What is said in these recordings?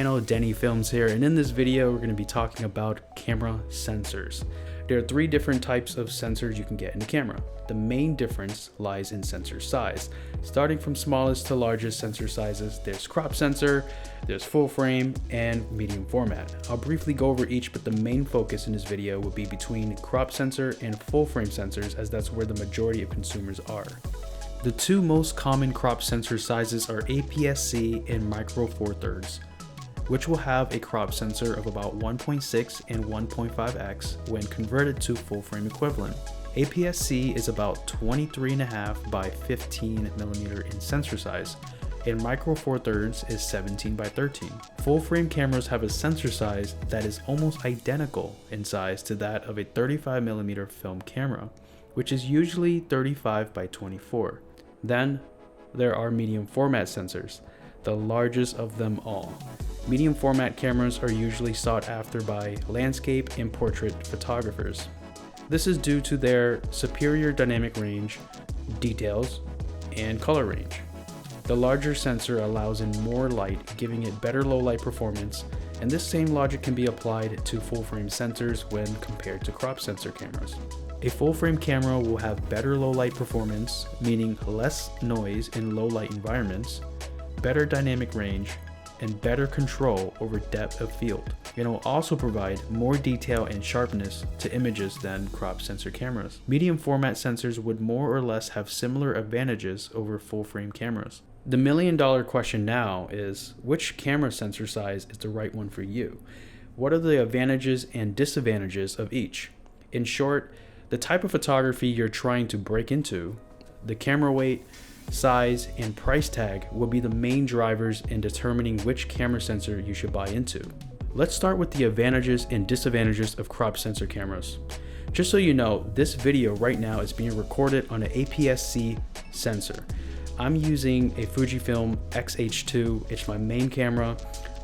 channel, Denny Films here, and in this video we're going to be talking about camera sensors. There are three different types of sensors you can get in a camera. The main difference lies in sensor size. Starting from smallest to largest sensor sizes, there's crop sensor, there's full frame, and medium format. I'll briefly go over each, but the main focus in this video will be between crop sensor and full frame sensors, as that's where the majority of consumers are. The two most common crop sensor sizes are APS-C and Micro Four Thirds, which will have a crop sensor of about 1.6 and 1.5x when converted to full frame equivalent. APS-C is about 23.5 by 15 millimeter in sensor size, and Micro Four Thirds is 17 by 13. Full frame cameras have a sensor size that is almost identical in size to that of a 35 millimeter film camera, which is usually 35 by 24. Then there are medium format sensors, the largest of them all. Medium format cameras are usually sought after by landscape and portrait photographers. This is due to their superior dynamic range, details, and color range. The larger sensor allows in more light, giving it better low light performance, and this same logic can be applied to full frame sensors when compared to crop sensor cameras. A full frame camera will have better low light performance, meaning less noise in low light environments, better dynamic range, and better control over depth of field. It will also provide more detail and sharpness to images than crop sensor cameras. Medium format sensors would more or less have similar advantages over full frame cameras. The million-dollar question now is, which camera sensor size is the right one for you? What are the advantages and disadvantages of each? In short, the type of photography you're trying to break into, the camera weight, size, and price tag will be the main drivers in determining which camera sensor you should buy into. Let's start with the advantages and disadvantages of crop sensor cameras. Just so you know, this video right now is being recorded on an APS-C sensor. I'm using a FujiFilm X-H2, it's my main camera.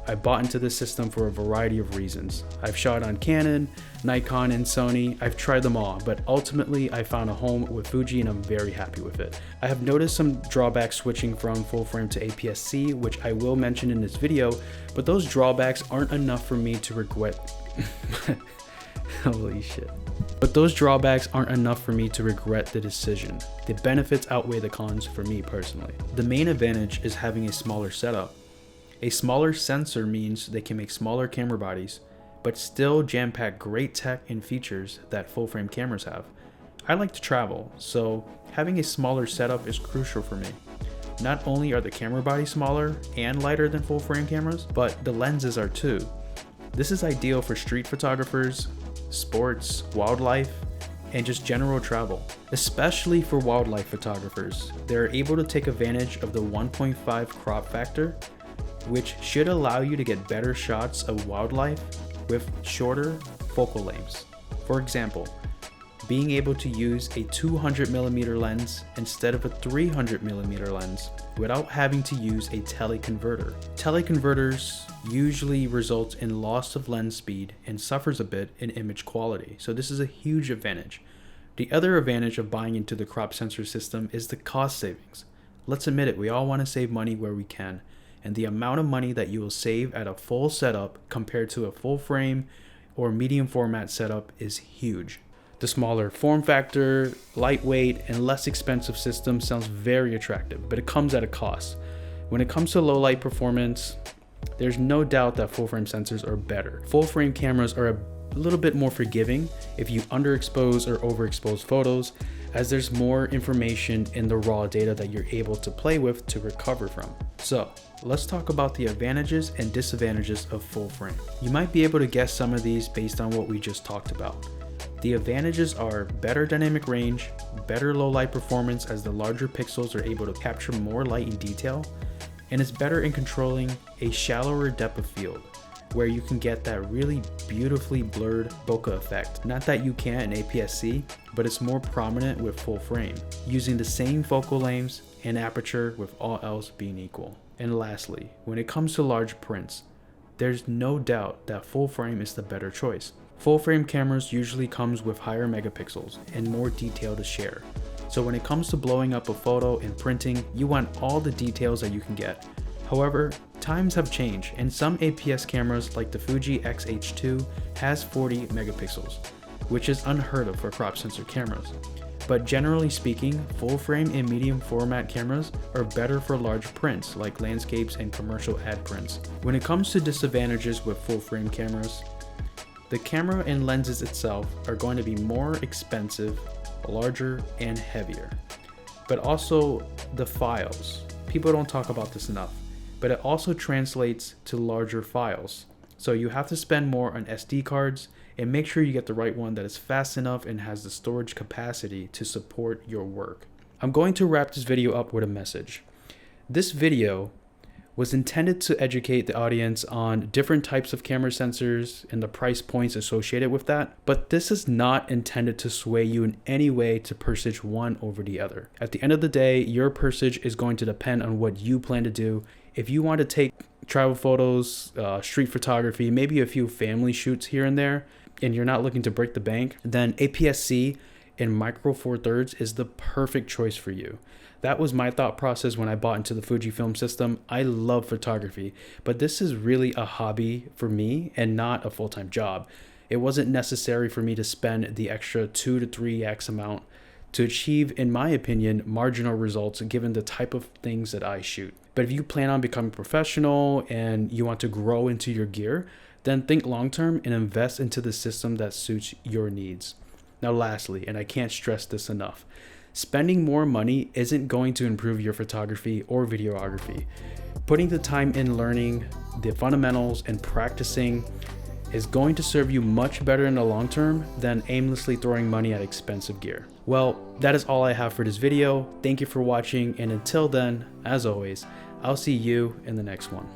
I bought into this system for a variety of reasons. I've shot on Canon, Nikon, and Sony. I've tried them all, but ultimately I found a home with Fuji and I'm very happy with it. I have noticed some drawbacks switching from full frame to APS-C, which I will mention in this video, but those drawbacks aren't enough for me to regret. Holy shit. But those drawbacks aren't enough for me to regret the decision. The benefits outweigh the cons for me personally. The main advantage is having a smaller setup. A smaller sensor means they can make smaller camera bodies, but still jam-pack great tech and features that full-frame cameras have. I like to travel, so having a smaller setup is crucial for me. Not only are the camera bodies smaller and lighter than full-frame cameras, but the lenses are too. This is ideal for street photographers, sports, wildlife, and just general travel. Especially for wildlife photographers, they're able to take advantage of the 1.5 crop factor, which should allow you to get better shots of wildlife with shorter focal lengths. For example, being able to use a 200mm lens instead of a 300mm lens without having to use a teleconverter. Teleconverters usually result in loss of lens speed and suffers a bit in image quality, so this is a huge advantage. The other advantage of buying into the crop sensor system is the cost savings. Let's admit it, we all want to save money where we can. And the amount of money that you will save at a full setup compared to a full frame or medium format setup is huge. The smaller form factor, lightweight, and less expensive system sounds very attractive, but it comes at a cost. When it comes to low light performance, there's no doubt that full frame sensors are better. Full frame cameras are a little bit more forgiving if you underexpose or overexpose photos, as there's more information in the raw data that you're able to play with to recover from. So let's talk about the advantages and disadvantages of full frame. You might be able to guess some of these based on what we just talked about. The advantages are better dynamic range, better low light performance as the larger pixels are able to capture more light and detail, and it's better in controlling a shallower depth of field, where you can get that really beautifully blurred bokeh effect. Not that you can't in APS-C, but it's more prominent with full frame, using the same focal lengths and aperture with all else being equal. And lastly, when it comes to large prints, there's no doubt that full frame is the better choice. Full frame cameras usually comes with higher megapixels and more detail to share. So when it comes to blowing up a photo and printing, you want all the details that you can get. However, times have changed and some APS cameras like the Fuji X-H2 has 40 megapixels, which is unheard of for crop sensor cameras. But generally speaking, full frame and medium format cameras are better for large prints like landscapes and commercial ad prints. When it comes to disadvantages with full frame cameras, the camera and lenses itself are going to be more expensive, larger, and heavier. But also the files. People don't talk about this enough, but it also translates to larger files. So you have to spend more on SD cards and make sure you get the right one that is fast enough and has the storage capacity to support your work. I'm going to wrap this video up with a message. This video was intended to educate the audience on different types of camera sensors and the price points associated with that, but this is not intended to sway you in any way to purchase one over the other. At the end of the day, your purchase is going to depend on what you plan to do. If you want to take travel photos, street photography, maybe a few family shoots here and there, and you're not looking to break the bank, then APS-C in Micro Four Thirds is the perfect choice for you. That was my thought process when I bought into the FujiFilm system. I love photography, but this is really a hobby for me and not a full-time job. It wasn't necessary for me to spend the extra 2 to 3x amount to achieve, in my opinion, marginal results given the type of things that I shoot. But if you plan on becoming professional and you want to grow into your gear, then think long-term and invest into the system that suits your needs. Now lastly, and I can't stress this enough, spending more money isn't going to improve your photography or videography. Putting the time in learning the fundamentals and practicing is going to serve you much better in the long term than aimlessly throwing money at expensive gear. Well, that is all I have for this video. Thank you for watching, and until then, as always, I'll see you in the next one.